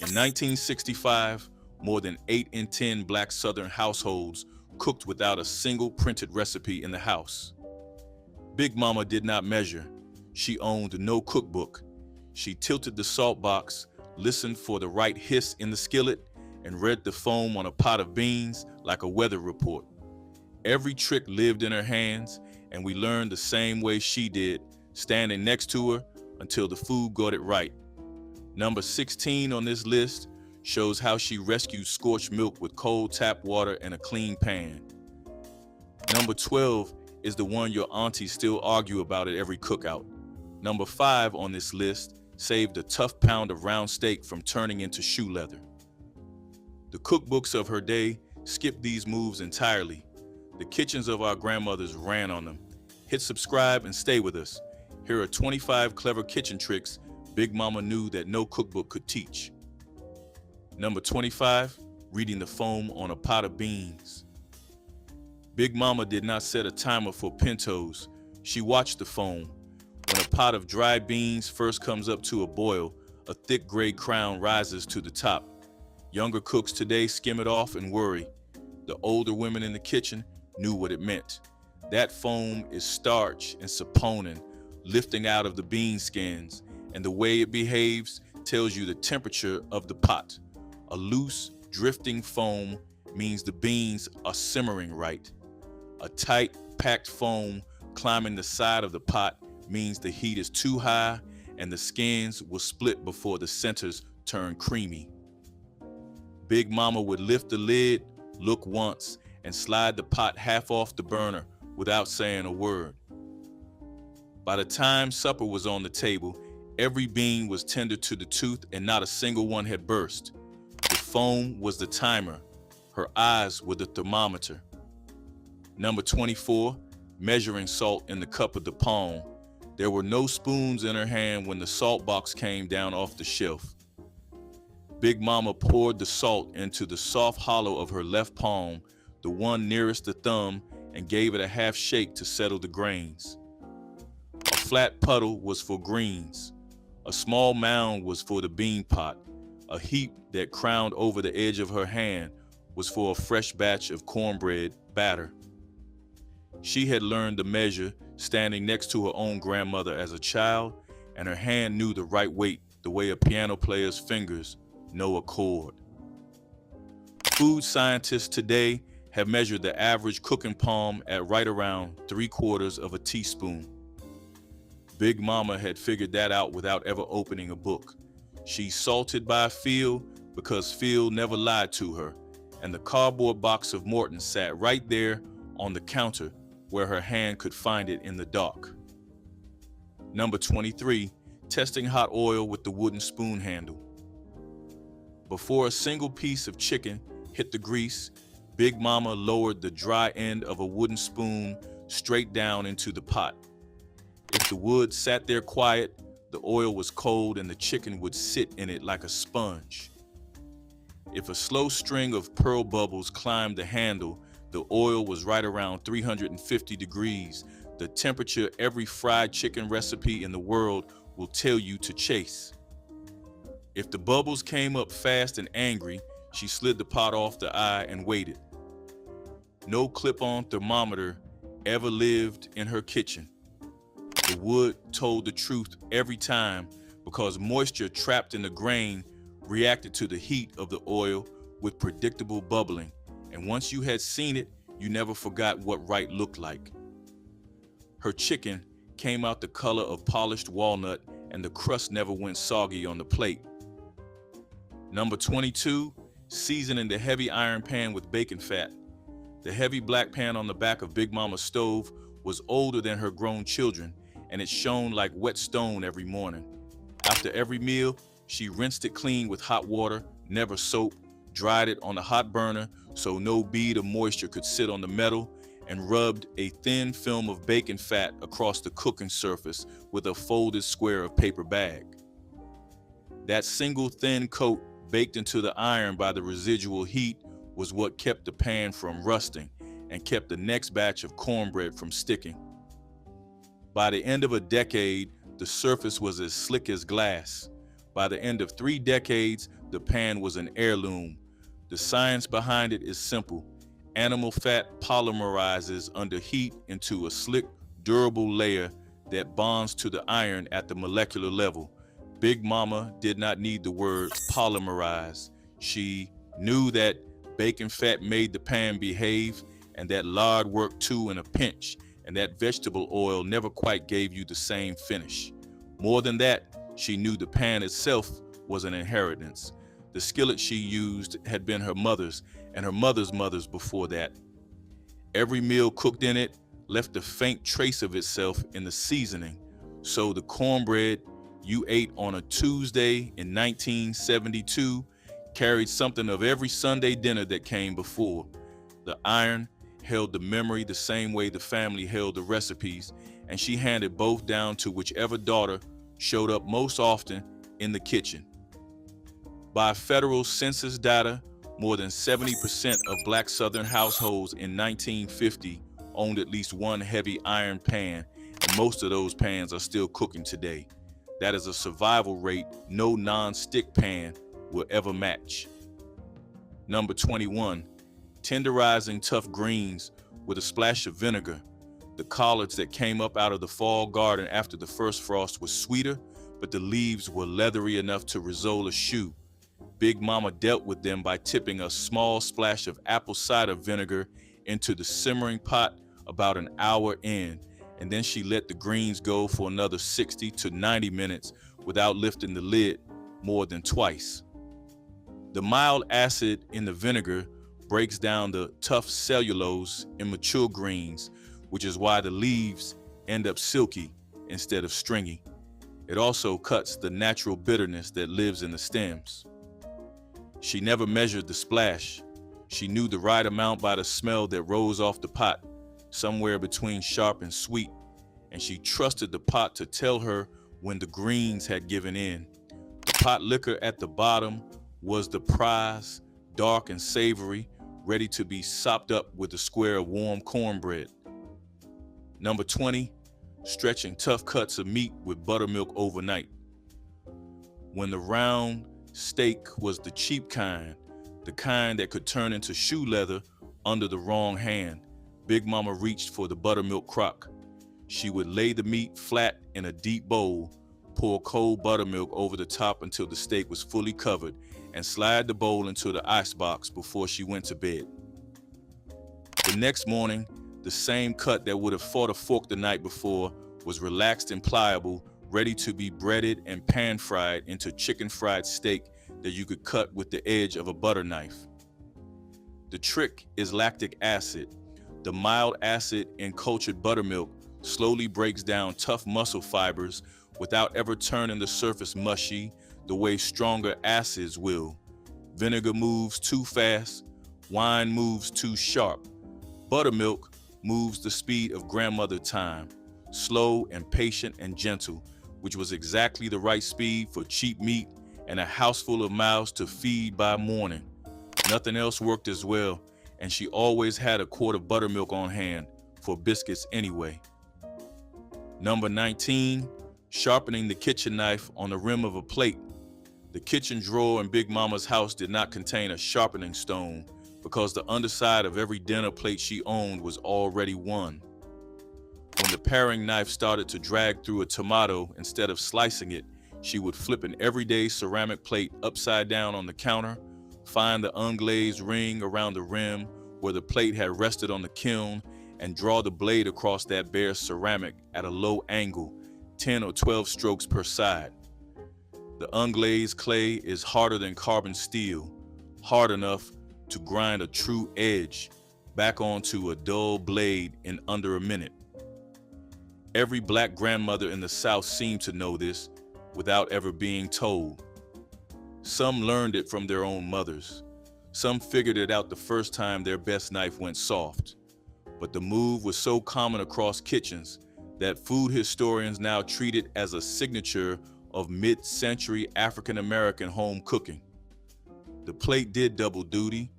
In 1965, more than 8 in 10 black Southern households cooked without a single printed recipe in the house. Big Mama did not measure. She owned no cookbook. She tilted the salt box, listened for the right hiss in the skillet, and read the foam on a pot of beans like a weather report. Every trick lived in her hands, and we learned the same way she did, standing next to her until the food got it right. Number 16 on this list shows how she rescued scorched milk with cold tap water and a clean pan. Number 12 is the one your aunties still argue about at every cookout. Number 5 on this list saved a tough pound of round steak from turning into shoe leather. The cookbooks of her day skipped these moves entirely. The kitchens of our grandmothers ran on them. Hit subscribe and stay with us. Here are 25 clever kitchen tricks Big Mama knew that no cookbook could teach. Number 25, reading the foam on a pot of beans. Big Mama did not set a timer for pintos. She watched the foam. When a pot of dry beans first comes up to a boil, a thick gray crown rises to the top. Younger cooks today skim it off and worry. The older women in the kitchen knew what it meant. That foam is starch and saponin lifting out of the bean skins, and the way it behaves tells you the temperature of the pot. A loose, drifting foam means the beans are simmering right. A tight, packed foam climbing the side of the pot means the heat is too high and the skins will split before the centers turn creamy. Big Mama would lift the lid, look once, and slide the pot half off the burner without saying a word. By the time supper was on the table, every bean was tender to the tooth and not a single one had burst. The foam was the timer. Her eyes were the thermometer. Number 24, measuring salt in the cup of the palm. There were no spoons in her hand when the salt box came down off the shelf. Big Mama poured the salt into the soft hollow of her left palm, the one nearest the thumb, and gave it a half shake to settle the grains. A flat puddle was for greens. A small mound was for the bean pot. A heap that crowned over the edge of her hand was for a fresh batch of cornbread batter. She had learned the measure standing next to her own grandmother as a child, and her hand knew the right weight the way a piano player's fingers know a chord. Food scientists today have measured the average cooking palm at right around 3/4 of a teaspoon. Big Mama had figured that out without ever opening a book. She salted by feel because feel never lied to her, and the cardboard box of Morton sat right there on the counter where her hand could find it in the dark. Number 23, testing hot oil with the wooden spoon handle. Before a single piece of chicken hit the grease, Big Mama lowered the dry end of a wooden spoon straight down into the pot. If the wood sat there quiet, the oil was cold and the chicken would sit in it like a sponge. If a slow string of pearl bubbles climbed the handle, the oil was right around 350 degrees, the temperature every fried chicken recipe in the world will tell you to chase. If the bubbles came up fast and angry, she slid the pot off the eye and waited. No clip-on thermometer ever lived in her kitchen. The wood told the truth every time because moisture trapped in the grain reacted to the heat of the oil with predictable bubbling, and once you had seen it, you never forgot what right looked like. Her chicken came out the color of polished walnut, and the crust never went soggy on the plate. Number 22, seasoning the heavy iron pan with bacon fat. The heavy black pan on the back of Big Mama's stove was older than her grown children, and it shone like wet stone every morning. After every meal, she rinsed it clean with hot water, never soap, dried it on a hot burner so no bead of moisture could sit on the metal, and rubbed a thin film of bacon fat across the cooking surface with a folded square of paper bag. That single thin coat baked into the iron by the residual heat was what kept the pan from rusting and kept the next batch of cornbread from sticking. By the end of a decade, the surface was as slick as glass. By the end of 3 decades, the pan was an heirloom. The science behind it is simple. Animal fat polymerizes under heat into a slick, durable layer that bonds to the iron at the molecular level. Big Mama did not need the word polymerize. She knew that bacon fat made the pan behave, and that lard worked too in a pinch, and that vegetable oil never quite gave you the same finish. More than that, she knew the pan itself was an inheritance. The skillet she used had been her mother's and her mother's mother's before that. Every meal cooked in it left a faint trace of itself in the seasoning. So the cornbread you ate on a Tuesday in 1972 carried something of every Sunday dinner that came before. The iron held the memory the same way the family held the recipes, and she handed both down to whichever daughter showed up most often in the kitchen. By federal census data, more than 70% of Black Southern households in 1950 owned at least one heavy iron pan, and most of those pans are still cooking today. That is a survival rate no non-stick pan will ever match. Number 21, tenderizing tough greens with a splash of vinegar. The collards that came up out of the fall garden after the first frost were sweeter, but the leaves were leathery enough to resolve a shoe. Big Mama dealt with them by tipping a small splash of apple cider vinegar into the simmering pot about an hour in, and then she let the greens go for another 60 to 90 minutes without lifting the lid more than twice. The mild acid in the vinegar breaks down the tough cellulose in mature greens, which is why the leaves end up silky instead of stringy. It also cuts the natural bitterness that lives in the stems. She never measured the splash. She knew the right amount by the smell that rose off the pot, somewhere between sharp and sweet, and she trusted the pot to tell her when the greens had given in. The Potlikker at the bottom was the prize, dark and savory, ready to be sopped up with a square of warm cornbread. Number 20, stretching tough cuts of meat with buttermilk overnight. When the round steak was the cheap kind, the kind that could turn into shoe leather under the wrong hand, Big Mama reached for the buttermilk crock. She would lay the meat flat in a deep bowl, pour cold buttermilk over the top until the steak was fully covered, and slide the bowl into the icebox before she went to bed. The next morning, the same cut that would have fought a fork the night before was relaxed and pliable, ready to be breaded and pan-fried into chicken fried steak that you could cut with the edge of a butter knife. The trick is lactic acid. The mild acid in cultured buttermilk slowly breaks down tough muscle fibers without ever turning the surface mushy the way stronger acids will. Vinegar moves too fast, wine moves too sharp. Buttermilk moves the speed of grandmother time, slow and patient and gentle, which was exactly the right speed for cheap meat and a house full of mouths to feed by morning. Nothing else worked as well, and she always had a quart of buttermilk on hand for biscuits anyway. Number 19, sharpening the kitchen knife on the rim of a plate. The kitchen drawer in Big Mama's house did not contain a sharpening stone because the underside of every dinner plate she owned was already won. When the paring knife started to drag through a tomato instead of slicing it, she would flip an everyday ceramic plate upside down on the counter, find the unglazed ring around the rim where the plate had rested on the kiln, and draw the blade across that bare ceramic at a low angle, 10 or 12 strokes per side. The unglazed clay is harder than carbon steel, hard enough to grind a true edge back onto a dull blade in under a minute. Every Black grandmother in the South seemed to know this without ever being told. Some learned it from their own mothers. Some figured it out the first time their best knife went soft. But the move was so common across kitchens that food historians now treat it as a signature of mid-century African-American home cooking. The plate did double duty,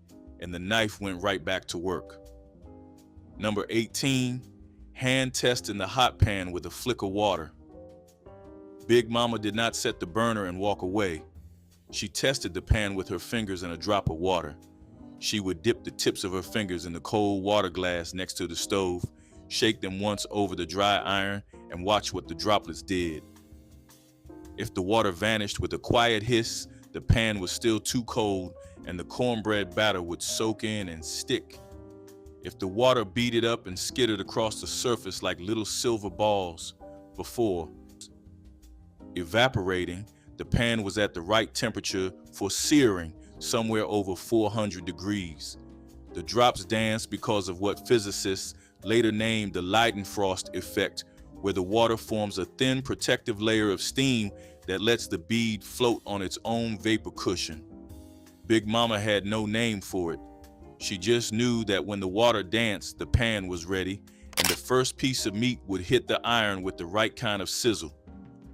and the knife went right back to work. Number 18, hand testing the hot pan with a flick of water. Big Mama did not set the burner and walk away. She tested the pan with her fingers and a drop of water. She would dip the tips of her fingers in the cold water glass next to the stove, shake them once over the dry iron, and watch what the droplets did. If the water vanished with a quiet hiss, the pan was still too cold and the cornbread batter would soak in and stick. If the water beaded up and skittered across the surface like little silver balls before evaporating, the pan was at the right temperature for searing, somewhere over 400 degrees. The drops danced because of what physicists later named the Leidenfrost effect, where the water forms a thin protective layer of steam that lets the bead float on its own vapor cushion. Big Mama had no name for it. She just knew that when the water danced, the pan was ready, and the first piece of meat would hit the iron with the right kind of sizzle.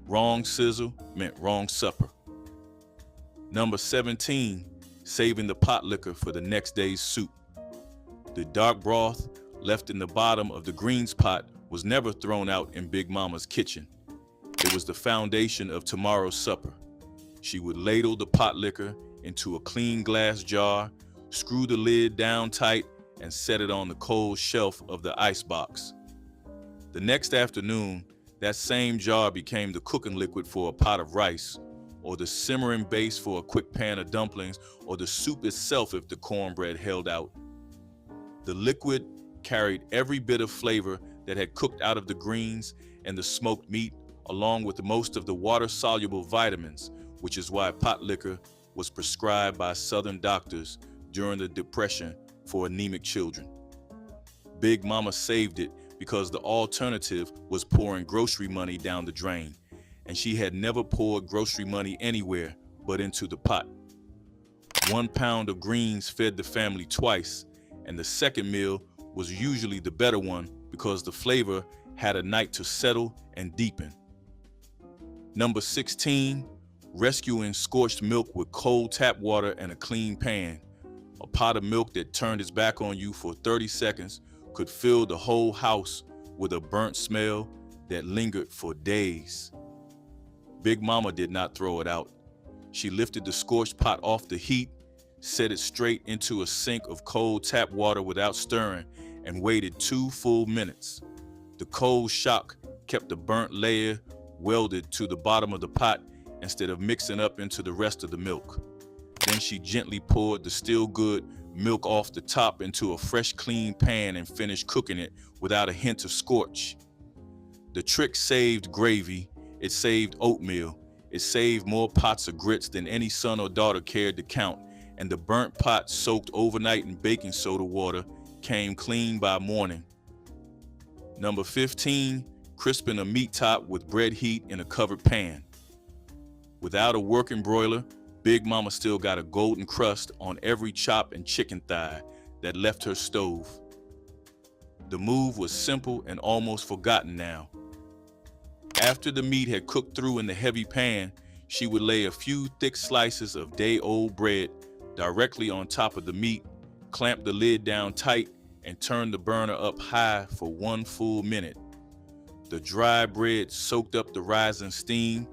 Wrong sizzle meant wrong supper. Number 17, saving the potlikker for the next day's soup. The dark broth left in the bottom of the greens pot was never thrown out in Big Mama's kitchen. It was the foundation of tomorrow's supper. She would ladle the potlikker into a clean glass jar, screw the lid down tight, and set it on the cold shelf of the icebox. The next afternoon, that same jar became the cooking liquid for a pot of rice, or the simmering base for a quick pan of dumplings, or the soup itself if the cornbread held out. The liquid carried every bit of flavor that had cooked out of the greens and the smoked meat, along with most of the water-soluble vitamins, which is why potlikker was prescribed by Southern doctors during the Depression for anemic children. Big Mama saved it because the alternative was pouring grocery money down the drain, and she had never poured grocery money anywhere but into the pot. 1 pound of greens fed the family twice, and the second meal was usually the better one because the flavor had a night to settle and deepen. Number 16, rescuing scorched milk with cold tap water and a clean pan. A pot of milk that turned its back on you for 30 seconds could fill the whole house with a burnt smell that lingered for days. Big Mama did not throw it out. She lifted the scorched pot off the heat, set it straight into a sink of cold tap water without stirring, and waited 2 full minutes. The cold shock kept the burnt layer welded to the bottom of the pot instead of mixing up into the rest of the milk. Then she gently poured the still good milk off the top into a fresh, clean pan and finished cooking it without a hint of scorch. The trick saved gravy, it saved oatmeal, it saved more pots of grits than any son or daughter cared to count, and the burnt pot soaked overnight in baking soda water came clean by morning. Number 15, crisping a meat top with bread heat in a covered pan. Without a working broiler, Big Mama still got a golden crust on every chop and chicken thigh that left her stove. The move was simple and almost forgotten now. After the meat had cooked through in the heavy pan, she would lay a few thick slices of day-old bread directly on top of the meat, clamp the lid down tight, and turn the burner up high for 1 full minute. The dry bread soaked up the rising steam.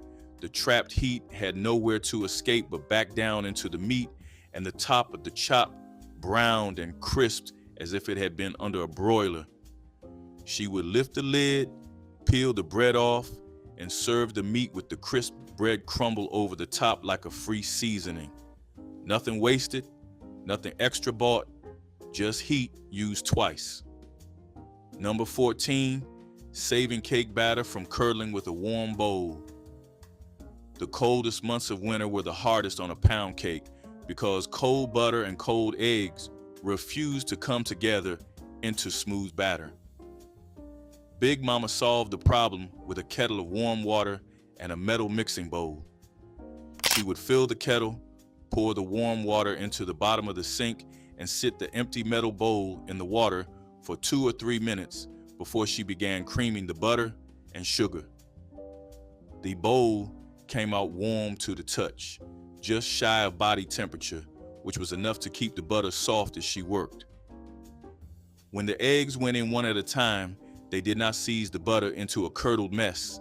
The trapped heat had nowhere to escape but back down into the meat, and the top of the chop browned and crisped as if it had been under a broiler. She would lift the lid, peel the bread off, and serve the meat with the crisp bread crumble over the top like a free seasoning. Nothing wasted, nothing extra bought, just heat used twice. Number 14, saving cake batter from curdling with a warm bowl. The coldest months of winter were the hardest on a pound cake because cold butter and cold eggs refused to come together into smooth batter. Big Mama solved the problem with a kettle of warm water and a metal mixing bowl. She would fill the kettle, pour the warm water into the bottom of the sink, and sit the empty metal bowl in the water for 2 or 3 minutes before she began creaming the butter and sugar. The bowl came out warm to the touch, just shy of body temperature, which was enough to keep the butter soft as she worked. When the eggs went in one at a time, they did not seize the butter into a curdled mess.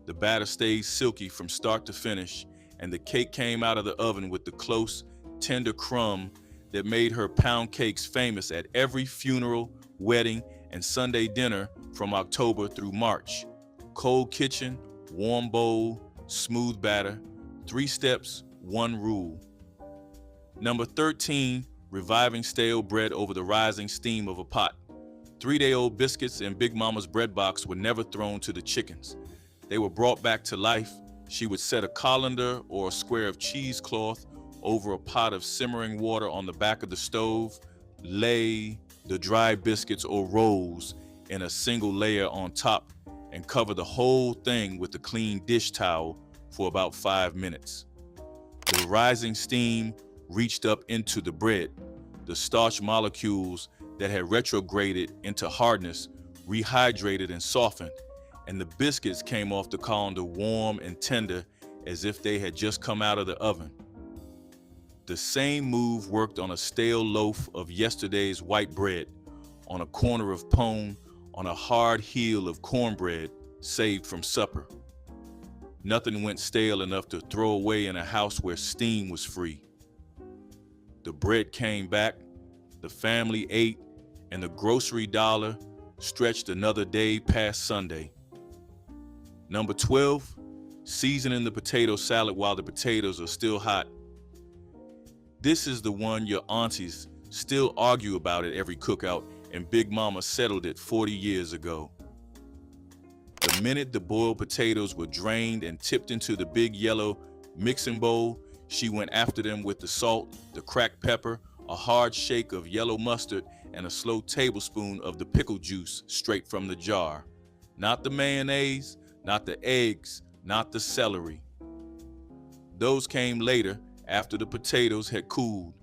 The batter stayed silky from start to finish, and the cake came out of the oven with the close, tender crumb that made her pound cakes famous at every funeral, wedding, and Sunday dinner from October through March. Cold kitchen, warm bowl, smooth batter, 3 steps, 1 rule. Number 13, reviving stale bread over the rising steam of a pot. 3-day-old biscuits in Big Mama's bread box were never thrown to the chickens. They were brought back to life. She would set a colander or a square of cheesecloth over a pot of simmering water on the back of the stove, lay the dry biscuits or rolls in a single layer on top, and cover the whole thing with a clean dish towel for about 5 minutes. The rising steam reached up into the bread. The starch molecules that had retrograded into hardness rehydrated and softened, and the biscuits came off the colander warm and tender as if they had just come out of the oven. The same move worked on a stale loaf of yesterday's white bread, on a corner of pone, on a hard heel of cornbread saved from supper. Nothing went stale enough to throw away in a house where steam was free. The bread came back, the family ate, and the grocery dollar stretched another day past Sunday. Number 12, seasoning the potato salad while the potatoes are still hot. This is the one your aunties still argue about at every cookout, and Big Mama settled it 40 years ago. The minute the boiled potatoes were drained and tipped into the big yellow mixing bowl, she went after them with the salt, the cracked pepper, a hard shake of yellow mustard, and a slow tablespoon of the pickle juice straight from the jar. Not the mayonnaise, not the eggs, not the celery. Those came later, after the potatoes had cooled.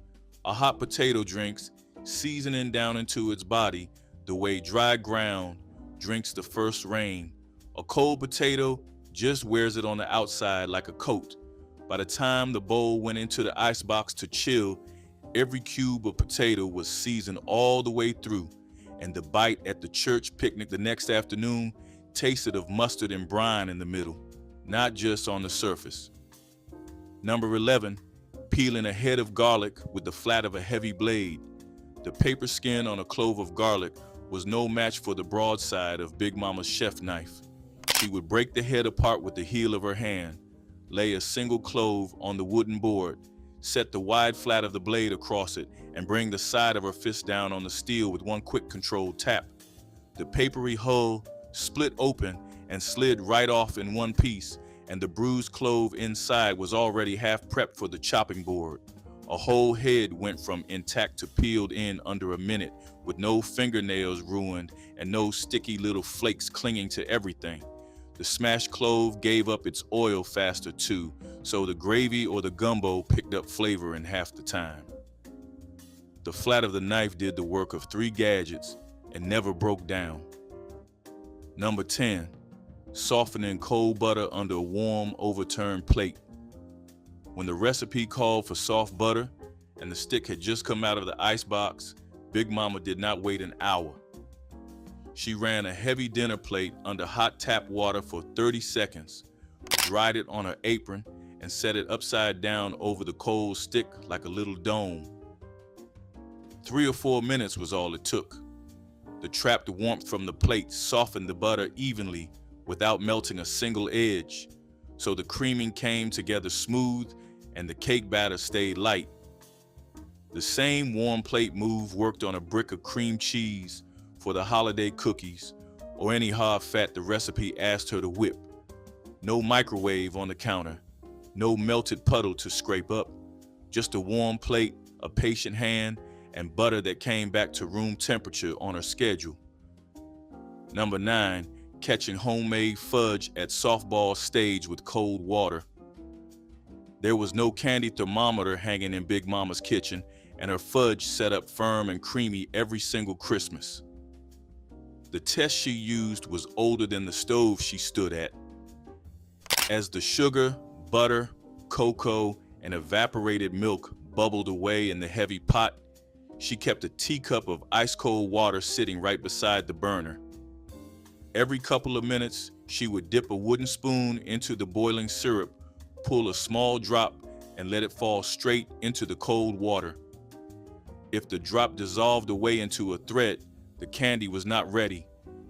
A hot potato drinks, seasoning down into its body the way dry ground drinks the first rain. A cold potato just wears it on the outside like a coat. By the time the bowl went into the icebox to chill, every cube of potato was seasoned all the way through, and the bite at the church picnic the next afternoon tasted of mustard and brine in the middle, not just on the surface. Number 11, peeling a head of garlic with the flat of a heavy blade. The paper skin on a clove of garlic was no match for the broadside of Big Mama's chef knife. She would break the head apart with the heel of her hand, lay a single clove on the wooden board, set the wide flat of the blade across it, and bring the side of her fist down on the steel with one quick controlled tap. The papery hull split open and slid right off in one piece, and the bruised clove inside was already half prepped for the chopping board. A whole head went from intact to peeled in under a minute, with no fingernails ruined and no sticky little flakes clinging to everything. The smashed clove gave up its oil faster too, so the gravy or the gumbo picked up flavor in half the time. The flat of the knife did the work of 3 gadgets and never broke down. Number 10, softening cold butter under a warm, overturned plate. When the recipe called for soft butter and the stick had just come out of the icebox, Big Mama did not wait an hour. She ran a heavy dinner plate under hot tap water for 30 seconds, dried it on her apron, and set it upside down over the cold stick like a little dome. 3 or 4 minutes was all it took. The trapped warmth from the plate softened the butter evenly without melting a single edge, so the creaming came together smooth and the cake batter stayed light. The same warm plate move worked on a brick of cream cheese for the holiday cookies or any hard fat the recipe asked her to whip. No microwave on the counter, no melted puddle to scrape up, just a warm plate, a patient hand, and butter that came back to room temperature on her schedule. Number 9, catching homemade fudge at softball stage with cold water. There was no candy thermometer hanging in Big Mama's kitchen, and her fudge set up firm and creamy every single Christmas. The test she used was older than the stove she stood at. As the sugar, butter, cocoa, and evaporated milk bubbled away in the heavy pot, she kept a teacup of ice-cold water sitting right beside the burner. Every couple of minutes, she would dip a wooden spoon into the boiling syrup, pull a small drop and let it fall straight into the cold water. If the drop dissolved away into a thread, the candy was not ready.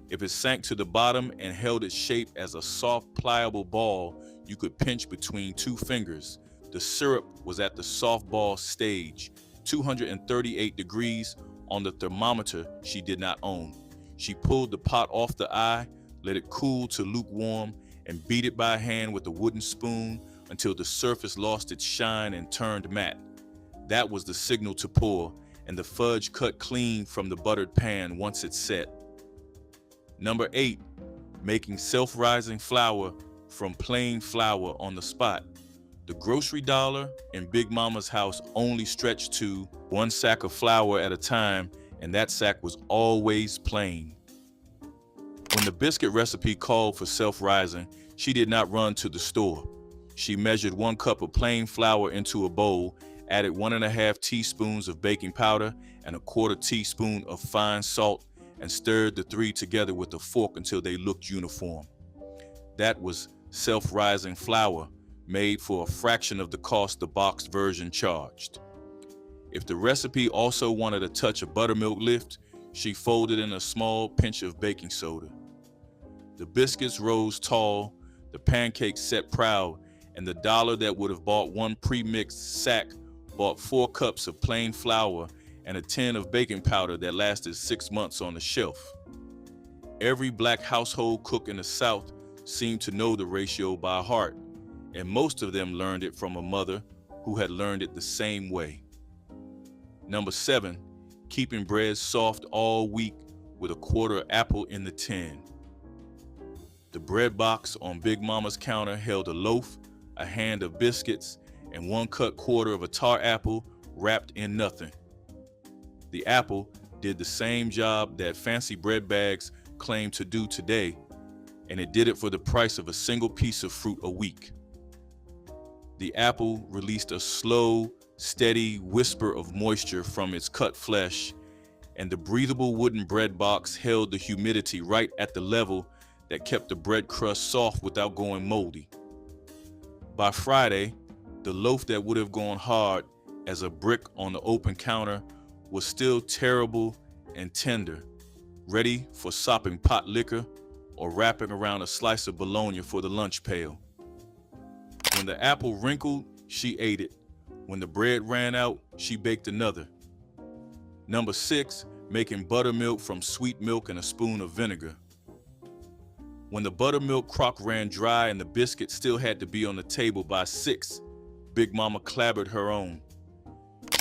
If it sank to the bottom and held its shape as a soft, pliable ball you could pinch between two fingers, the syrup was at the softball stage, 238 degrees on the thermometer she did not own. She pulled the pot off the eye, let it cool to lukewarm, and beat it by hand with a wooden spoon until the surface lost its shine and turned matte. That was the signal to pour, and the fudge cut clean from the buttered pan once it set. Number 8, making self-rising flour from plain flour on the spot. The grocery dollar in Big Mama's house only stretched to 1 sack of flour at a time, and that sack was always plain. When the biscuit recipe called for self-rising, she did not run to the store. She measured 1 cup of plain flour into a bowl, added 1½ teaspoons of baking powder and 1/4 teaspoon of fine salt, and stirred the 3 together with a fork until they looked uniform. That was self-rising flour, made for a fraction of the cost the boxed version charged. If the recipe also wanted a touch of buttermilk lift, she folded in a small pinch of baking soda. The biscuits rose tall, the pancakes set proud, and the dollar that would have bought 1 pre-mixed sack bought 4 cups of plain flour and a tin of baking powder that lasted 6 months on the shelf. Every black household cook in the South seemed to know the ratio by heart, and most of them learned it from a mother who had learned it the same way. Number 7, keeping bread soft all week with a 1/4 apple in the tin. The bread box on Big Mama's counter held a loaf, a hand of biscuits, and 1 cut 1/4 of a tart apple wrapped in nothing. The apple did the same job that fancy bread bags claim to do today, and it did it for the price of a single piece of fruit a week. The apple released a slow, steady whisper of moisture from its cut flesh, and the breathable wooden bread box held the humidity right at the level that kept the bread crust soft without going moldy. By Friday, the loaf that would have gone hard as a brick on the open counter was still terrible and tender, ready for sopping Potlikker or wrapping around a slice of bologna for the lunch pail. When the apple wrinkled, she ate it. When the bread ran out, she baked another. Number 6, making buttermilk from sweet milk and a spoon of vinegar. When the buttermilk crock ran dry and the biscuit still had to be on the table by 6, Big Mama clabbered her own.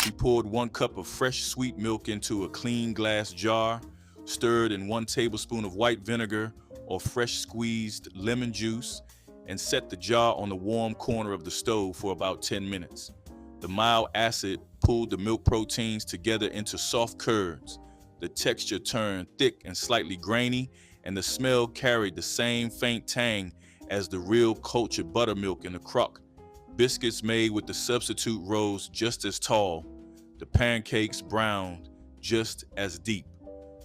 She poured 1 cup of fresh sweet milk into a clean glass jar, stirred in 1 tablespoon of white vinegar or fresh squeezed lemon juice, and set the jar on the warm corner of the stove for about 10 minutes. The mild acid pulled the milk proteins together into soft curds. The texture turned thick and slightly grainy, and the smell carried the same faint tang as the real cultured buttermilk in the crock. Biscuits made with the substitute rose just as tall. The pancakes browned just as deep.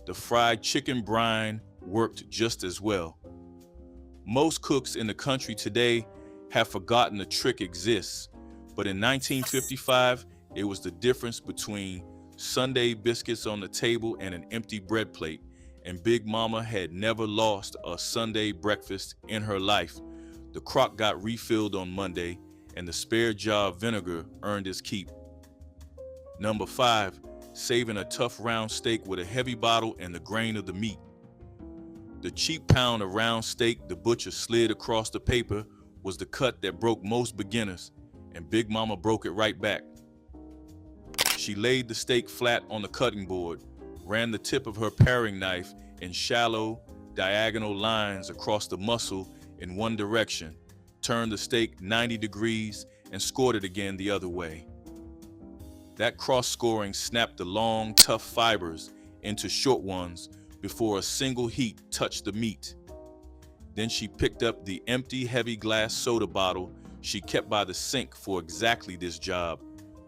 The fried chicken brine worked just as well. Most cooks in the country today have forgotten the trick exists, but in 1955, it was the difference between Sunday biscuits on the table and an empty bread plate, and Big Mama had never lost a Sunday breakfast in her life. The crock got refilled on Monday, and the spare jar of vinegar earned its keep. Number 5, saving a tough round steak with a heavy bottle and the grain of the meat. The cheap pound of round steak the butcher slid across the paper was the cut that broke most beginners, and Big Mama broke it right back. She laid the steak flat on the cutting board, ran the tip of her paring knife in shallow, diagonal lines across the muscle in one direction, turned the steak 90 degrees, and scored it again the other way. That cross-scoring snapped the long, tough fibers into short ones before a single heat touched the meat. Then she picked up the empty, heavy glass soda bottle she kept by the sink for exactly this job,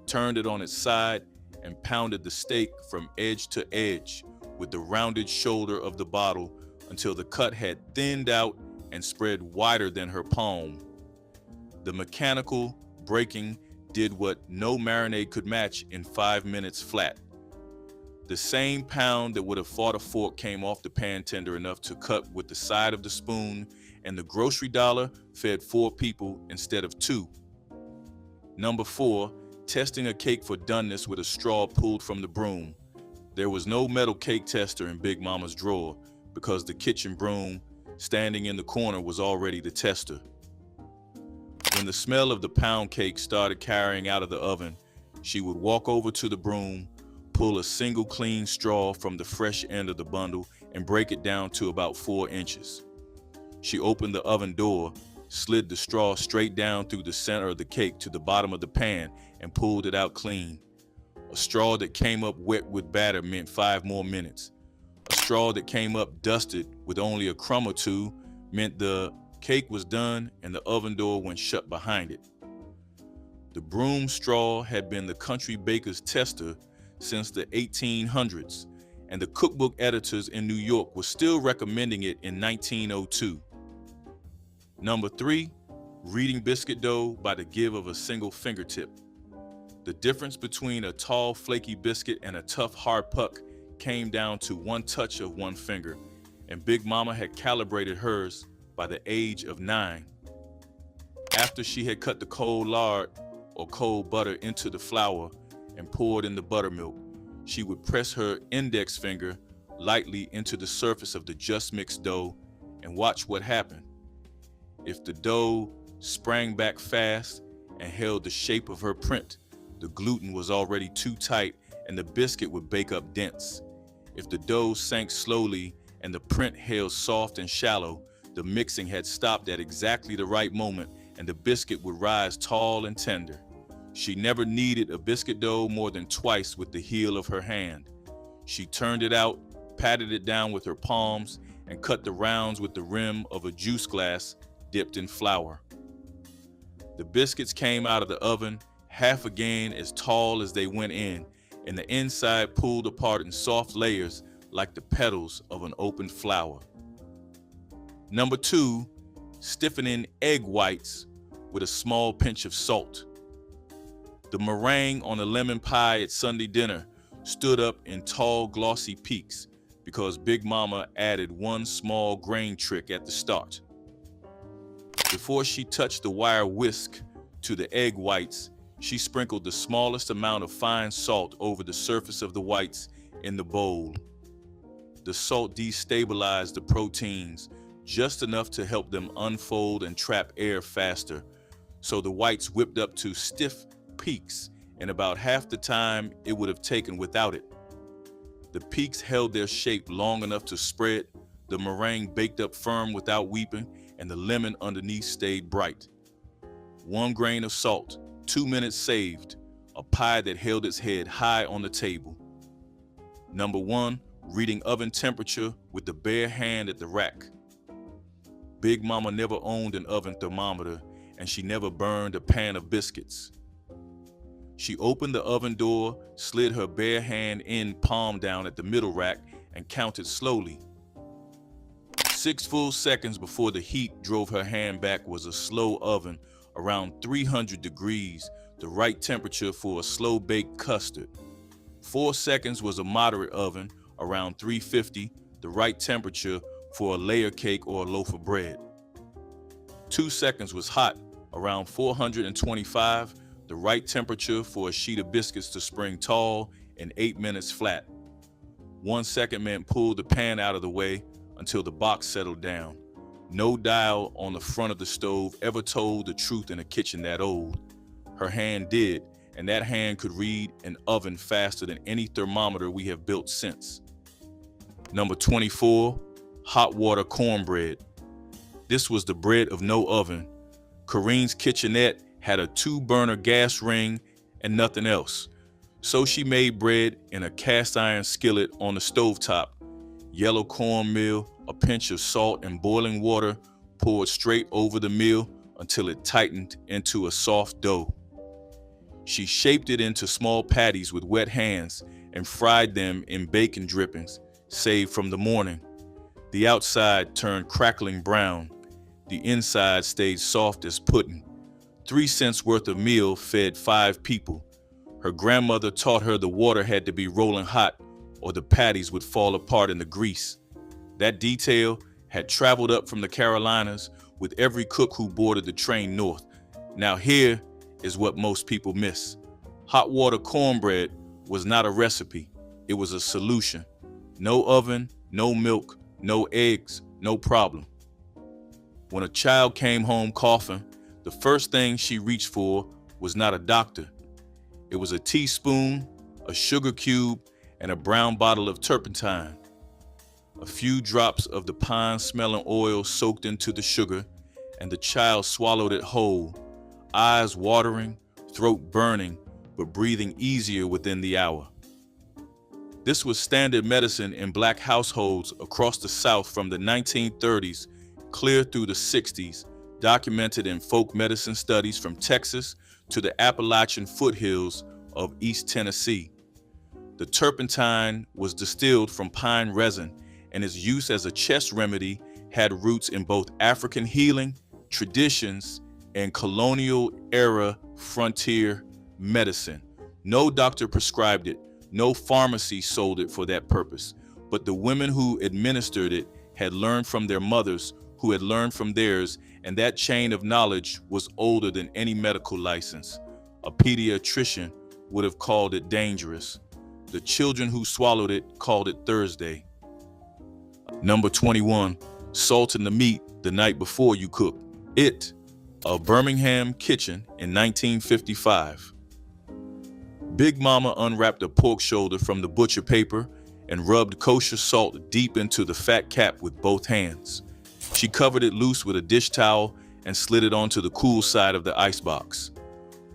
turned it on its side, and pounded the steak from edge to edge with the rounded shoulder of the bottle until the cut had thinned out and spread wider than her palm. The mechanical breaking did what no marinade could match in 5 minutes flat. The same pound that would have fought a fork came off the pan tender enough to cut with the side of the spoon, and the grocery dollar fed 4 people instead of 2. Number 4, testing a cake for doneness with a straw pulled from the broom. There was no metal cake tester in Big Mama's drawer because the kitchen broom standing in the corner was already the tester. When the smell of the pound cake started carrying out of the oven, she would walk over to the broom, pull a single clean straw from the fresh end of the bundle, and break it down to about 4 inches. She opened the oven door, slid the straw straight down through the center of the cake to the bottom of the pan, and pulled it out clean. A straw that came up wet with batter meant 5 more minutes. A straw that came up dusted with only a crumb or 2 meant the cake was done and the oven door went shut behind it. The broom straw had been the country baker's tester since the 1800s, and the cookbook editors in New York were still recommending it in 1902. Number 3, reading biscuit dough by the give of a single fingertip. The difference between a tall, flaky biscuit and a tough, hard puck came down to 1 touch of 1 finger, and Big Mama had calibrated hers by the age of 9. After she had cut the cold lard or cold butter into the flour and poured in the buttermilk, she would press her index finger lightly into the surface of the just mixed dough and watch what happened. If the dough sprang back fast and held the shape of her print, the gluten was already too tight and the biscuit would bake up dense. If the dough sank slowly and the print held soft and shallow, the mixing had stopped at exactly the right moment and the biscuit would rise tall and tender. She never kneaded a biscuit dough more than twice with the heel of her hand. She turned it out, patted it down with her palms, and cut the rounds with the rim of a juice glass dipped in flour. The biscuits came out of the oven half again as tall as they went in, and the inside pulled apart in soft layers like the petals of an opened flower. Number 2, stiffening egg whites with a small pinch of salt. The meringue on a lemon pie at Sunday dinner stood up in tall, glossy peaks because Big Mama added 1 small grain trick at the start. Before she touched the wire whisk to the egg whites, she sprinkled the smallest amount of fine salt over the surface of the whites in the bowl. The salt destabilized the proteins just enough to help them unfold and trap air faster, so the whites whipped up to stiff peaks in about half the time it would have taken without it. The peaks held their shape long enough to spread, the meringue baked up firm without weeping, and the lemon underneath stayed bright. 1 grain of salt, 2 minutes saved, a pie that held its head high on the table. Number 1, reading oven temperature with the bare hand at the rack. Big Mama never owned an oven thermometer, and she never burned a pan of biscuits. She opened the oven door, slid her bare hand in palm down at the middle rack, and counted slowly. 6 full seconds before the heat drove her hand back was a slow oven around 300 degrees, the right temperature for a slow-baked custard. 4 seconds was a moderate oven around 350, the right temperature for a layer cake or a loaf of bread. 2 seconds was hot, around 425, the right temperature for a sheet of biscuits to spring tall, and 8 minutes flat. 1 second meant pull the pan out of the way until the box settled down. No dial on the front of the stove ever told the truth in a kitchen that old. Her hand did, and that hand could read an oven faster than any thermometer we have built since. Number 24, hot water cornbread. This was the bread of no oven. Corinne's kitchenette had a 2-burner gas ring and nothing else. So she made bread in a cast iron skillet on the stovetop. Yellow cornmeal, a pinch of salt, and boiling water poured straight over the meal until it tightened into a soft dough. She shaped it into small patties with wet hands and fried them in bacon drippings saved from the morning. The outside turned crackling brown. The inside stayed soft as pudding. 3 cents worth of meal fed 5 people. Her grandmother taught her the water had to be rolling hot or the patties would fall apart in the grease. That detail had traveled up from the Carolinas with every cook who boarded the train north. Now here is what most people miss. Hot water cornbread was not a recipe. It was a solution. No oven, no milk, no eggs, no problem. When a child came home coughing, the first thing she reached for was not a doctor. It was a teaspoon, a sugar cube, and a brown bottle of turpentine. A few drops of the pine-smelling oil soaked into the sugar, and the child swallowed it whole, eyes watering, throat burning, but breathing easier within the hour. This was standard medicine in Black households across the South from the 1930s clear through the 60s, documented in folk medicine studies from Texas to the Appalachian foothills of East Tennessee. The turpentine was distilled from pine resin, and its use as a chest remedy had roots in both African healing traditions and colonial-era frontier medicine. No doctor prescribed it, no pharmacy sold it for that purpose, but the women who administered it had learned from their mothers, who had learned from theirs, and that chain of knowledge was older than any medical license. A pediatrician would have called it dangerous. The children who swallowed it called it Thursday. Number 21, salting the meat the night before you cook. It, a Birmingham kitchen in 1955. Big Mama unwrapped a pork shoulder from the butcher paper and rubbed kosher salt deep into the fat cap with both hands. She covered it loose with a dish towel and slid it onto the cool side of the icebox.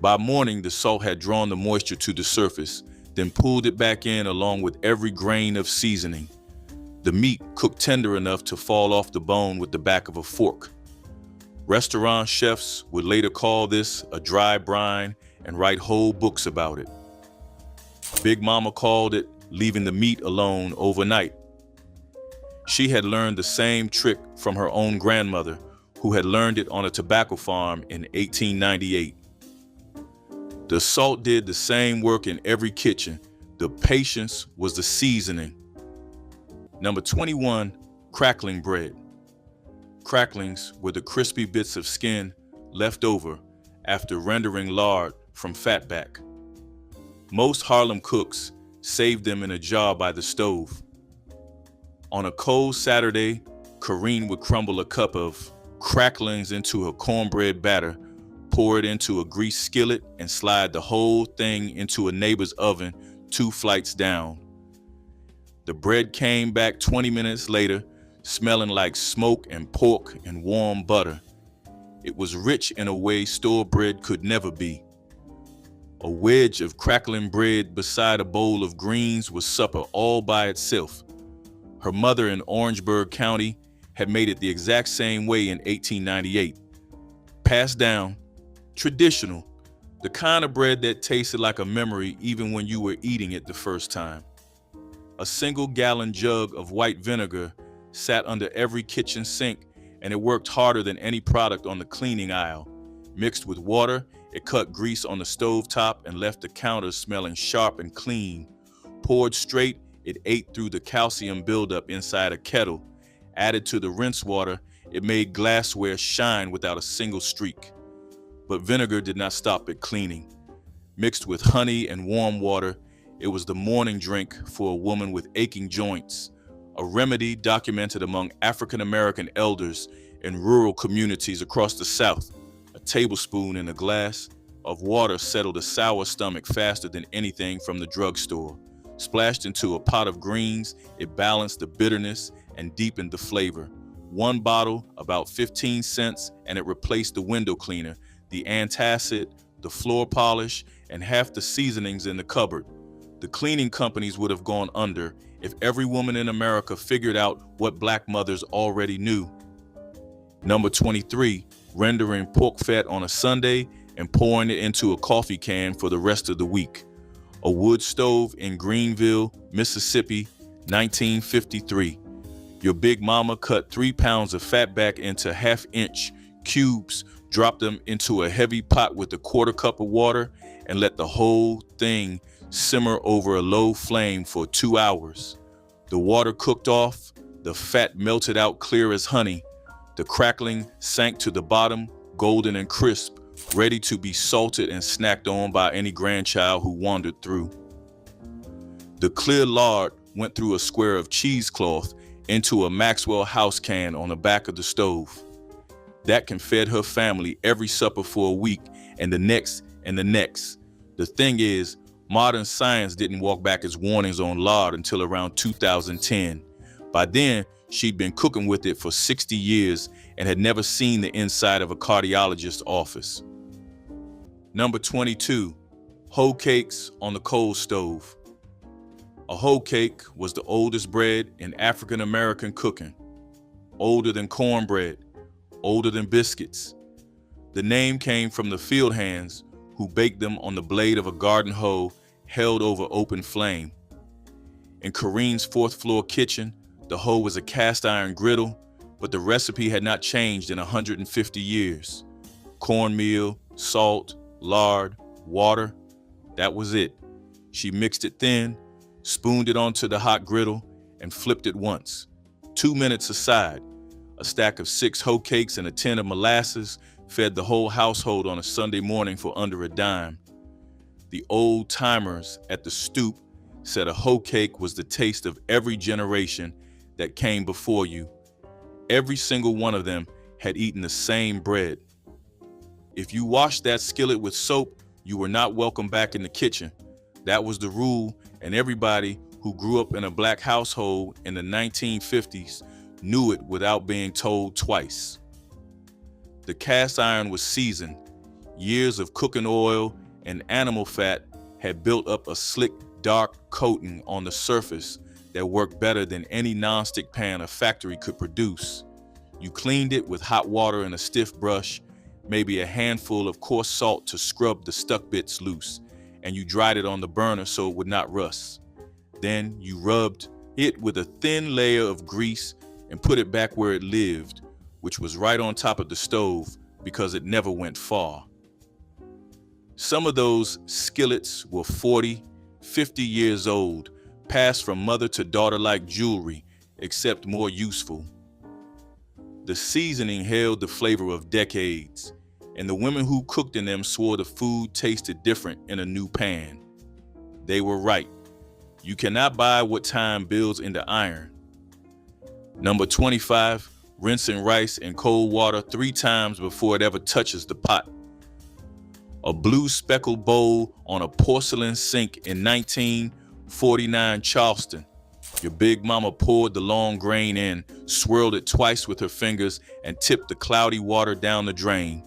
By morning, the salt had drawn the moisture to the surface, then pulled it back in along with every grain of seasoning. The meat cooked tender enough to fall off the bone with the back of a fork. Restaurant chefs would later call this a dry brine and write whole books about it. Big Mama called it leaving the meat alone overnight. She had learned the same trick from her own grandmother, who had learned it on a tobacco farm in 1898. The salt did the same work in every kitchen. The patience was the seasoning. Number 21, crackling bread. Cracklings were the crispy bits of skin left over after rendering lard from fatback. Most Harlem cooks saved them in a jar by the stove. On a cold Saturday, Corrine would crumble a cup of cracklings into her cornbread batter, pour it into a greased skillet, and slide the whole thing into a neighbor's oven 2 flights down. The bread came back 20 minutes later, smelling like smoke and pork and warm butter. It was rich in a way store bread could never be. A wedge of crackling bread beside a bowl of greens was supper all by itself. Her mother in Orangeburg County had made it the exact same way in 1898. Passed down, traditional, the kind of bread that tasted like a memory even when you were eating it the first time. A single-gallon jug of white vinegar sat under every kitchen sink, and it worked harder than any product on the cleaning aisle. Mixed with water, it cut grease on the stovetop and left the counters smelling sharp and clean. Poured straight, it ate through the calcium buildup inside a kettle. Added to the rinse water, it made glassware shine without a single streak. But vinegar did not stop at cleaning. Mixed with honey and warm water, it was the morning drink for a woman with aching joints, a remedy documented among African American elders in rural communities across the South. A tablespoon in a glass of water settled a sour stomach faster than anything from the drugstore. Splashed into a pot of greens, it balanced the bitterness and deepened the flavor. One bottle, about 15 cents, and it replaced the window cleaner, the antacid, the floor polish, and half the seasonings in the cupboard. The cleaning companies would have gone under if every woman in America figured out what Black mothers already knew. Number 23, rendering pork fat on a Sunday and pouring it into a coffee can for the rest of the week. A wood stove in Greenville, Mississippi, 1953. Your Big Mama cut 3 pounds of fatback into half-inch cubes Drop them into a heavy pot with a quarter cup of water and let the whole thing simmer over a low flame for 2 hours. The water cooked off, the fat melted out clear as honey. The crackling sank to the bottom, golden and crisp, ready to be salted and snacked on by any grandchild who wandered through. The clear lard went through a square of cheesecloth into a Maxwell house can on the back of the stove. That can fed her family every supper for a week and the next and the next. The thing is, modern science didn't walk back its warnings on lard until around 2010. By then, she'd been cooking with it for 60 years and had never seen the inside of a cardiologist's office. Number 22, hoe cakes on the coal stove. A hoe cake was the oldest bread in African American cooking, older than cornbread, older than biscuits. The name came from the field hands who baked them on the blade of a garden hoe held over open flame. In Corinne's fourth floor kitchen, the hoe was a cast iron griddle, but the recipe had not changed in 150 years. Cornmeal, salt, lard, water, that was it. She mixed it thin, spooned it onto the hot griddle, and flipped it once. 2 minutes aside, a stack of 6 hoe cakes and a tin of molasses fed the whole household on a Sunday morning for under a dime. The old timers at the stoop said a hoe cake was the taste of every generation that came before you. Every single one of them had eaten the same bread. If you washed that skillet with soap, you were not welcome back in the kitchen. That was the rule, and everybody who grew up in a black household in the 1950s knew it without being told twice. The cast iron was seasoned. Years of cooking oil and animal fat had built up a slick, dark coating on the surface that worked better than any nonstick pan a factory could produce. You cleaned it with hot water and a stiff brush, maybe a handful of coarse salt to scrub the stuck bits loose, and you dried it on the burner so it would not rust. Then you rubbed it with a thin layer of grease and put it back where it lived, which was right on top of the stove because it never went far. Some of those skillets were 40, 50 years old, passed from mother to daughter like jewelry, except more useful. The seasoning held the flavor of decades, and the women who cooked in them swore the food tasted different in a new pan. They were right. You cannot buy what time builds into iron. Number 25, rinsing rice in cold water 3 times before it ever touches the pot. A blue speckled bowl on a porcelain sink in 1949 Charleston. Your big mama poured the long grain in, swirled it twice with her fingers, and tipped the cloudy water down the drain.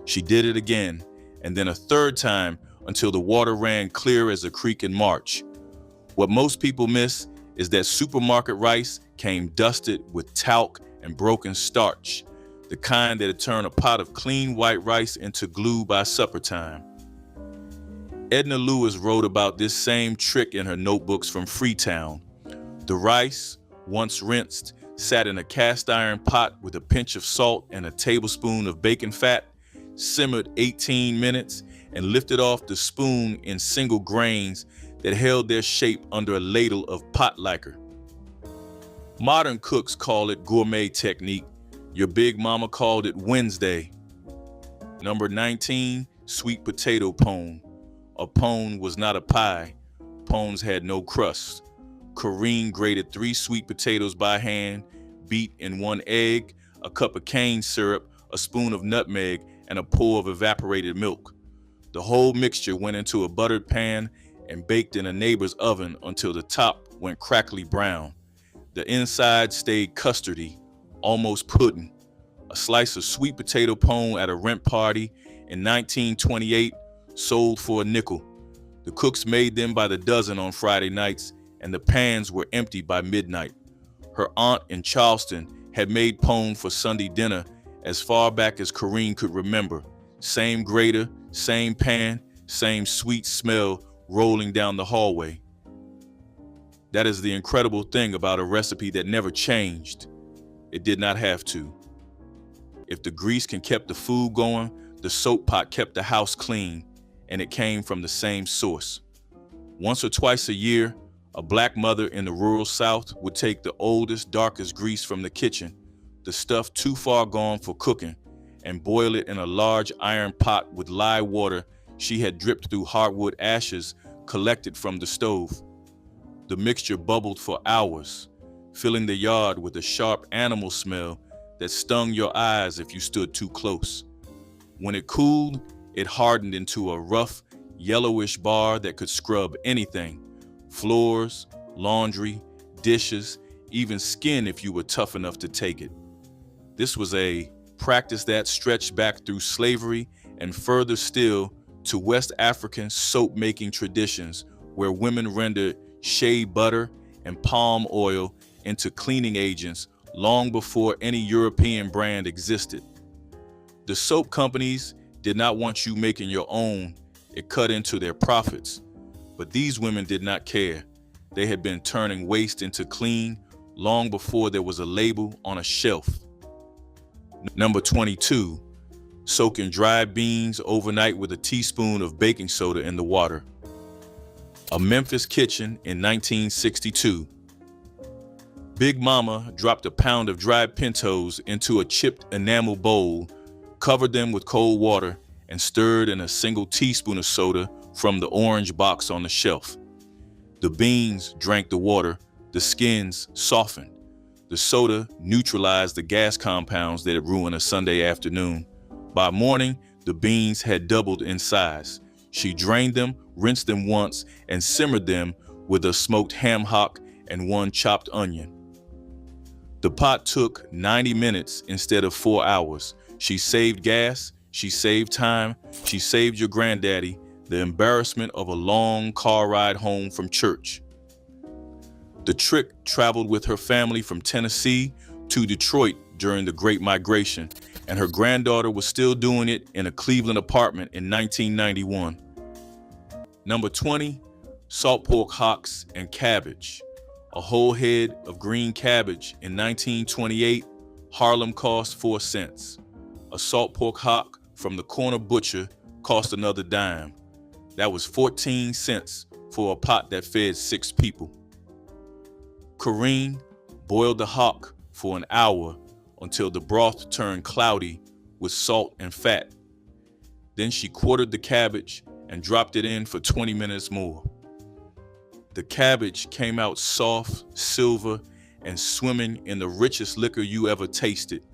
She did it again, and then a third time until the water ran clear as a creek in March. What most people miss is that supermarket rice came dusted with talc and broken starch, the kind that'd turn a pot of clean white rice into glue by supper time. Edna Lewis wrote about this same trick in her notebooks from Freetown. The rice, once rinsed, sat in a cast iron pot with a pinch of salt and a tablespoon of bacon fat, simmered 18 minutes, and lifted off the spoon in single grains that held their shape under a ladle of Potlikker. Modern cooks call it gourmet technique. Your big mama called it Wednesday. Number 19, sweet potato pone. A pone was not a pie. Pones had no crust. Corinne grated 3 sweet potatoes by hand, beat in 1 egg, a cup of cane syrup, a spoon of nutmeg, and a pour of evaporated milk. The whole mixture went into a buttered pan and baked in a neighbor's oven until the top went crackly brown. The inside stayed custardy, almost pudding. A slice of sweet potato pone at a rent party in 1928 sold for a nickel. The cooks made them by the dozen on Friday nights, and the pans were empty by midnight. Her aunt in Charleston had made pone for Sunday dinner as far back as Corinne could remember. Same grater, same pan, same sweet smell rolling down the hallway. That is the incredible thing about a recipe that never changed. It did not have to. If the grease can keep the food going, the soap pot kept the house clean, and it came from the same source. Once or twice a year, a black mother in the rural South would take the oldest, darkest grease from the kitchen, the stuff too far gone for cooking, and boil it in a large iron pot with lye water she had dripped through hardwood ashes collected from the stove. The mixture bubbled for hours, filling the yard with a sharp animal smell that stung your eyes if you stood too close. When it cooled, it hardened into a rough, yellowish bar that could scrub anything: floors, laundry, dishes, even skin if you were tough enough to take it. This was a practice that stretched back through slavery and further still to West African soap-making traditions, where women rendered shea butter and palm oil into cleaning agents long before any European brand existed. The soap companies did not want you making your own. It cut into their profits. But these women did not care. They had been turning waste into clean long before there was a label on a shelf. Number 22, soaking dried beans overnight with a teaspoon of baking soda in the water. A Memphis kitchen in 1962. Big Mama dropped a pound of dried pintos into a chipped enamel bowl, covered them with cold water, and stirred in a single teaspoon of soda from the orange box on the shelf. The beans drank the water, the skins softened. The soda neutralized the gas compounds that had ruined a Sunday afternoon. By morning, the beans had doubled in size. She drained them, rinsed them once, and simmered them with a smoked ham hock and one chopped onion. The pot took 90 minutes instead of 4 hours. She saved gas, she saved time, she saved your granddaddy the embarrassment of a long car ride home from church. The trick traveled with her family from Tennessee to Detroit during the Great Migration, and her granddaughter was still doing it in a Cleveland apartment in 1991. Number 20, salt pork hocks and cabbage. A whole head of green cabbage in 1928, Harlem cost 4 cents. A salt pork hock from the corner butcher cost another dime. That was 14 cents for a pot that fed 6 people. Corrine boiled the hock for an hour until the broth turned cloudy with salt and fat. Then she quartered the cabbage and dropped it in for 20 minutes more. The cabbage came out soft, silver, and swimming in the richest liquor you ever tasted.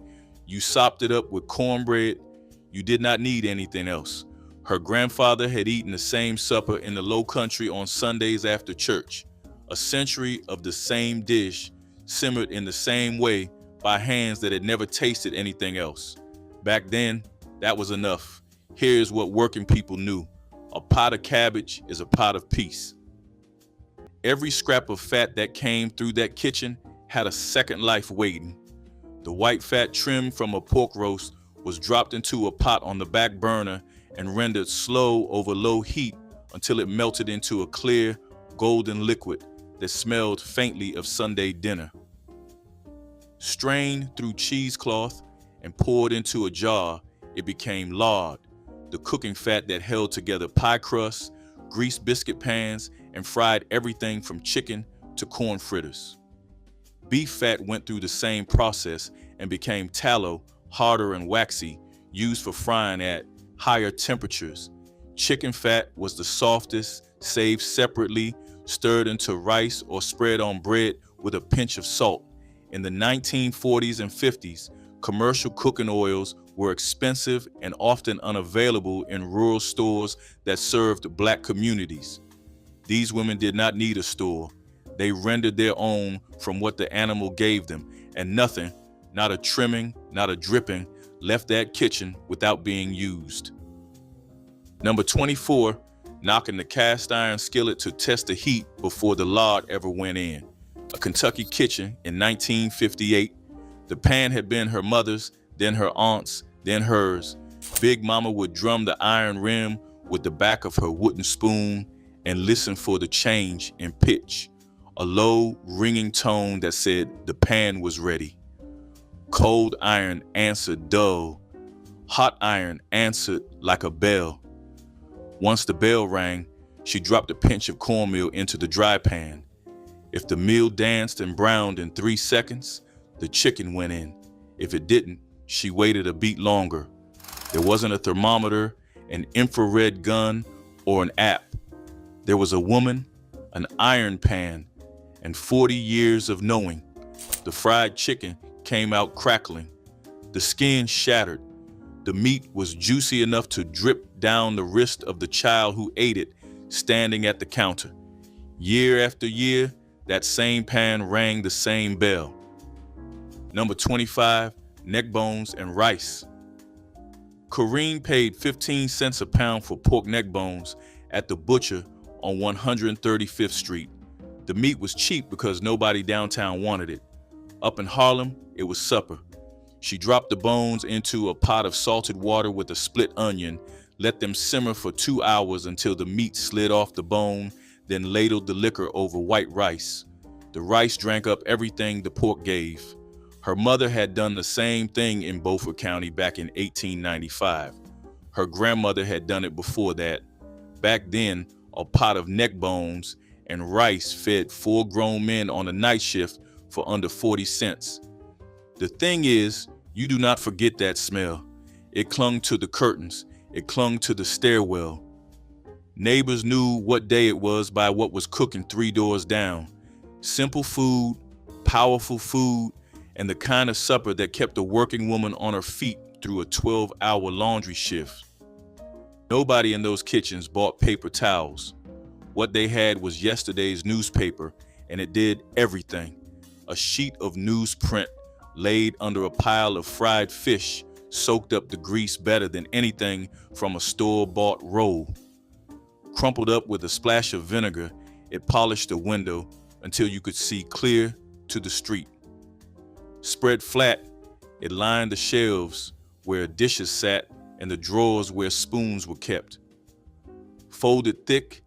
You sopped it up with cornbread. You did not need anything else. Her grandfather had eaten the same supper in the Low Country on Sundays after church. A century of the same dish, simmered in the same way by hands that had never tasted anything else. Back then, that was enough. Here's what working people knew. A pot of cabbage is a pot of peace. Every scrap of fat that came through that kitchen had a second life waiting. The white fat trimmed from a pork roast was dropped into a pot on the back burner and rendered slow over low heat until it melted into a clear, golden liquid that smelled faintly of Sunday dinner. Strained through cheesecloth and poured into a jar, it became lard, the cooking fat that held together pie crusts, greased biscuit pans, and fried everything from chicken to corn fritters. Beef fat went through the same process and became tallow, harder and waxy, used for frying at higher temperatures. Chicken fat was the softest, saved separately, stirred into rice or spread on bread with a pinch of salt. In the 1940s and 50s, commercial cooking oils were expensive and often unavailable in rural stores that served Black communities. These women did not need a store. They rendered their own from what the animal gave them, and nothing, not a trimming, not a dripping, left that kitchen without being used. Number 24, knocking the cast iron skillet to test the heat before the lard ever went in. A Kentucky kitchen in 1958. The pan had been her mother's, then her aunt's, then hers. Big Mama would drum the iron rim with the back of her wooden spoon and listen for the change in pitch, a low, ringing tone that said the pan was ready. Cold iron answered dull. Hot iron answered like a bell. Once the bell rang, she dropped a pinch of cornmeal into the dry pan. If the meal danced and browned in 3 seconds, the chicken went in. If it didn't, she waited a beat longer. There wasn't a thermometer, an infrared gun, or an app. There was a woman, an iron pan, and 40 years of knowing. The fried chicken came out crackling. The skin shattered. The meat was juicy enough to drip down the wrist of the child who ate it, standing at the counter. Year after year, that same pan rang the same bell. Number 25, neck bones and rice. Corrine paid 15 cents a pound for pork neck bones at the butcher on 135th Street. The meat was cheap because nobody downtown wanted it. Up in Harlem, it was supper. She dropped the bones into a pot of salted water with a split onion, let them simmer for 2 hours until the meat slid off the bone, then ladled the liquor over white rice. The rice drank up everything the pork gave. Her mother had done the same thing in Beaufort County back in 1895. Her grandmother had done it before that. Back then, a pot of neck bones and rice fed 4 grown men on a night shift for under 40 cents. The thing is, you do not forget that smell. It clung to the curtains. It clung to the stairwell. Neighbors knew what day it was by what was cooking 3 doors down. Simple food, powerful food, and the kind of supper that kept a working woman on her feet through a 12-hour laundry shift. Nobody in those kitchens bought paper towels. What they had was yesterday's newspaper, and it did everything. A sheet of newsprint laid under a pile of fried fish soaked up the grease better than anything from a store-bought roll. Crumpled up with a splash of vinegar, it polished the window until you could see clear to the street. Spread flat, it lined the shelves where dishes sat and the drawers where spoons were kept. Folded thick,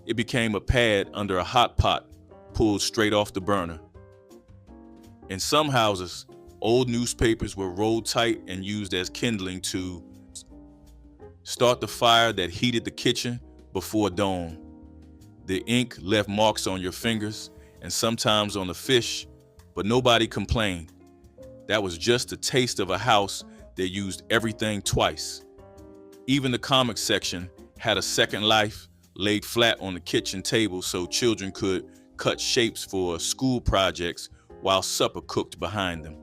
it became a pad under a hot pot pulled straight off the burner. In some houses, old newspapers were rolled tight and used as kindling to start the fire that heated the kitchen before dawn. The ink left marks on your fingers and sometimes on the fish, but nobody complained. That was just a taste of a house that used everything twice. Even the comic section had a second life laid flat on the kitchen table so children could cut shapes for school projects while supper cooked behind them.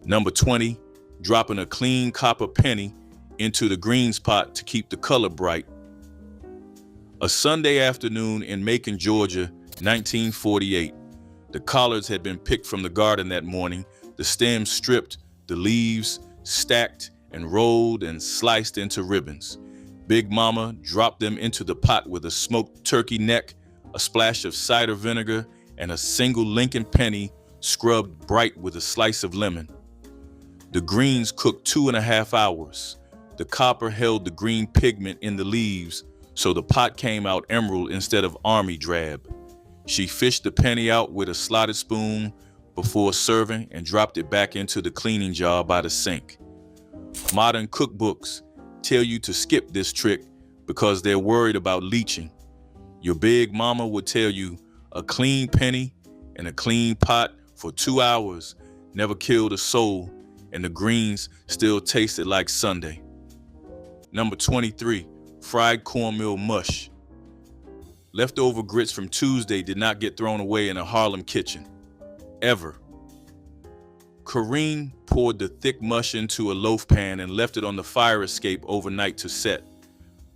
Number 20, dropping a clean copper penny into the greens pot to keep the color bright. A Sunday afternoon in Macon, Georgia, 1948. The collards had been picked from the garden that morning, the stems stripped, the leaves stacked and rolled and sliced into ribbons. Big Mama dropped them into the pot with a smoked turkey neck, a splash of cider vinegar, and a single Lincoln penny scrubbed bright with a slice of lemon. The greens cooked 2.5 hours. The copper held the green pigment in the leaves, so the pot came out emerald instead of army drab. She fished the penny out with a slotted spoon before serving and dropped it back into the cleaning jar by the sink. Modern cookbooks tell you to skip this trick because they're worried about leaching. Your big mama would tell you a clean penny and a clean pot for 2 hours never killed a soul, and the greens still tasted like Sunday. Number 23, fried cornmeal mush. Leftover grits from Tuesday did not get thrown away in a Harlem kitchen. Ever. Corrine poured the thick mush into a loaf pan and left it on the fire escape overnight to set.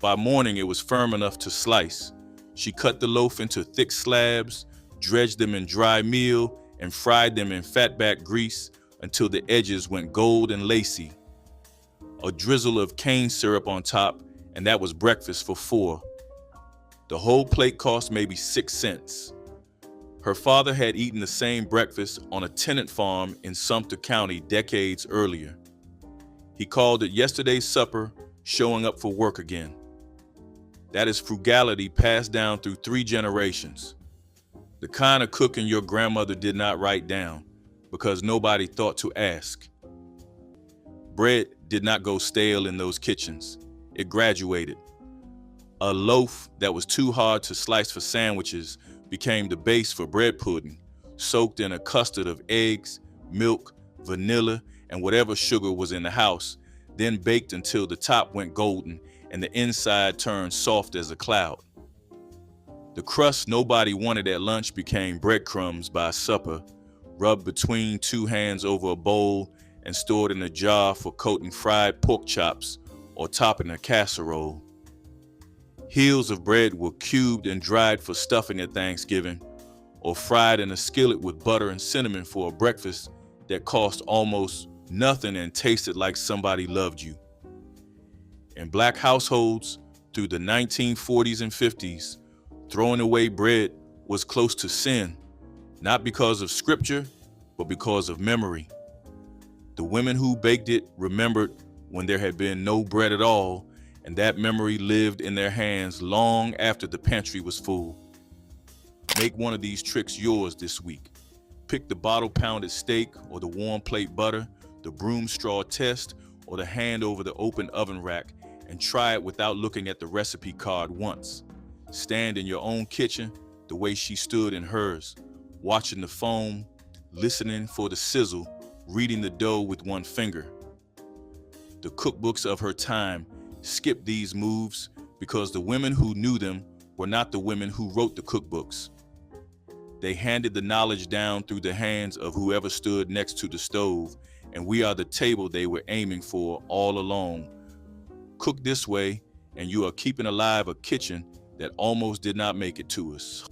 By morning, it was firm enough to slice. She cut the loaf into thick slabs, dredged them in dry meal, and fried them in fatback grease until the edges went gold and lacy. A drizzle of cane syrup on top, and that was breakfast for 4. The whole plate cost maybe 6 cents. Her father had eaten the same breakfast on a tenant farm in Sumter County decades earlier. He called it yesterday's supper, showing up for work again. That is frugality passed down through 3 generations. The kind of cooking your grandmother did not write down because nobody thought to ask. bread did not go stale in those kitchens. It graduated. A loaf that was too hard to slice for sandwiches became the base for bread pudding, soaked in a custard of eggs, milk, vanilla, and whatever sugar was in the house, then baked until the top went golden and the inside turned soft as a cloud. The crust nobody wanted at lunch became breadcrumbs by supper, rubbed between two hands over a bowl and stored in a jar for coating fried pork chops or topping a casserole. Heels of bread were cubed and dried for stuffing at Thanksgiving, or fried in a skillet with butter and cinnamon for a breakfast that cost almost nothing and tasted like somebody loved you. In Black households through the 1940s and 50s, throwing away bread was close to sin, not because of scripture, but because of memory. The women who baked it remembered when there had been no bread at all, and that memory lived in their hands long after the pantry was full. Make one of these tricks yours this week. Pick the bottle-pounded steak or the warm plate butter, the broom straw test, or the hand over the open oven rack, and try it without looking at the recipe card once. Stand in your own kitchen the way she stood in hers, watching the foam, listening for the sizzle, reading the dough with one finger. The cookbooks of her time skipped these moves because the women who knew them were not the women who wrote the cookbooks. They handed the knowledge down through the hands of whoever stood next to the stove, and we are the table they were aiming for all along. Cook this way, and you are keeping alive a kitchen that almost did not make it to us.